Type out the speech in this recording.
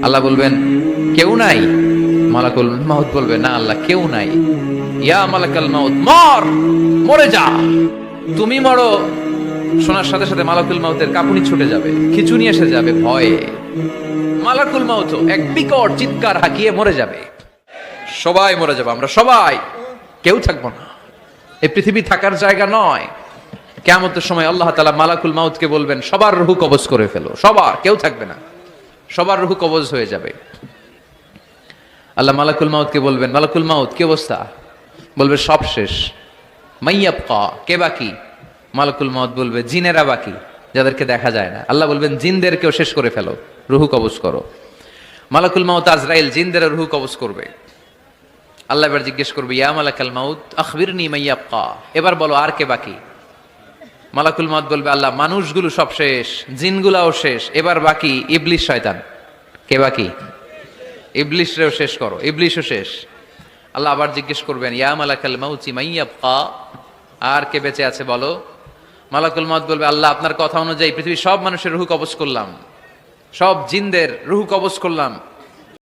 আল্লাহ বলবেন কেউ নাই, মালাকুল মাউত বলবে না আল্লাহ কেউ নাই। ইয়া মালাকাল মাউত মর, মরে যা। তুমি মরো শোনার সাথে সাথে মালাকুল মাউতের কাঁপুনি ছুটে যাবে, খিচুনি এসে যাবে ভয়ে। মালাকুল মাউত এক বিকট চিৎকার হাঁকিয়ে মরে যাবে। সবাই মরে যাবে, আমরা সবাই, কেউ থাকবো না। এই পৃথিবী থাকার জায়গা নয়। কিয়ামতের সময় আল্লাহ তাআলা মালাকুল মাউতকে বলবেন সবার রূহ কবজ করে ফেলো, সবার, কেউ থাকবে না, সবার রূহ কবজ হয়ে যাবে। আল্লাহ মালাকুল মাউতকে বলবেন মালাকুল মাউত কি অবস্থা? বলবে সব শেষ। মাইয়াবকা, কে বাকি? মালাকুল মাউত বলবে জিনেরা বাকি, যাদেরকে দেখা যায় না। আল্লাহ বলবেন জিনদেরকেও শেষ করে ফেলো, রূহ কবজ করো। মালাকুল মাউত আজরাইল জিনদের রূহ কবজ করবে। আল্লাহ এবার জিজ্ঞেস করবে ইয়া মালাকাল মাউত আখবিরনি মাইয়াবকা, এবার বলো আর কে বাকি? মালাকুল মাউত বলবে আল্লাহ মানুষগুলো সব শেষ, জিনগুলাও শেষ, এবার বাকি ইবলিশ শয়তান। কে বাকি? ইবলিশরেও শেষ করো, ইবলিশও শেষ। আল্লাহ আবার জিজ্ঞেস করবেন ইয়া মালাকাল মাউতি মাইয়াবকা, আর কে বেঁচে আছে বলো? মালাকুল মাউত বলবে আল্লাহ আপনার কথা অনুযায়ী পৃথিবীর সব মানুষের রূহ কবজ করলাম, সব জিনদের রূহ কবজ করলাম,